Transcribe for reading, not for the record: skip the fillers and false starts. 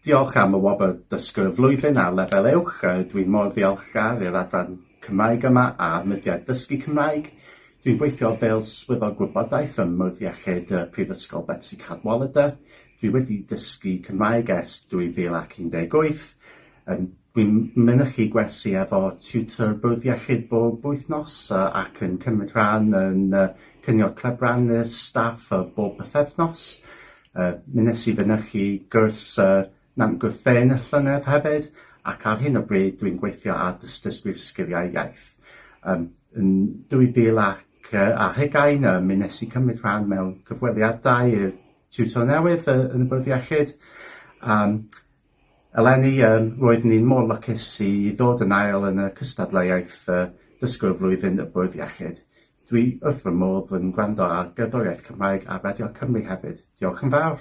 Diolch am y wobr dysgwr flwyddyn ar lefel uwch. Dwi'n mor ddiolchgar i'r adran Cymraeg yma a mudiad dysgu Cymraeg. Dwi'n gweithio fel swyddog gwybodaeth ym Mwrdd Iechyd Prifysgol Betsi Cadwaladr. Dwi wedi dysgu Cymraeg ers 2018. Dwi'n mynychu gwersi efo tiwtor bwrdd iechyd bob wythnos ac yn cymryd rhan yn cynnig clebrannu'r staff bob bythefnos. Mi nes I fynychu gwrs Nant Gwrtheuyn y llynedd hefyd, ac ar hyn o bryd dwi'n gweithio ar dystysgrif sgiliau iaith. Yn 2020 mi nes I cymryd rhan mewn cyfweliadau i'r tiwtor newydd yn y bwrdd iechyd. Eleni, roedd ni'n mor lycus I ddod yn ail yn y cystadleuaeth dysgwr flwyddyn y bwrdd iechyd. Dwi wrth fy modd yn gwrando ar gerddoriaeth Cymraeg a Radio Cymru hefyd. Diolch yn fawr.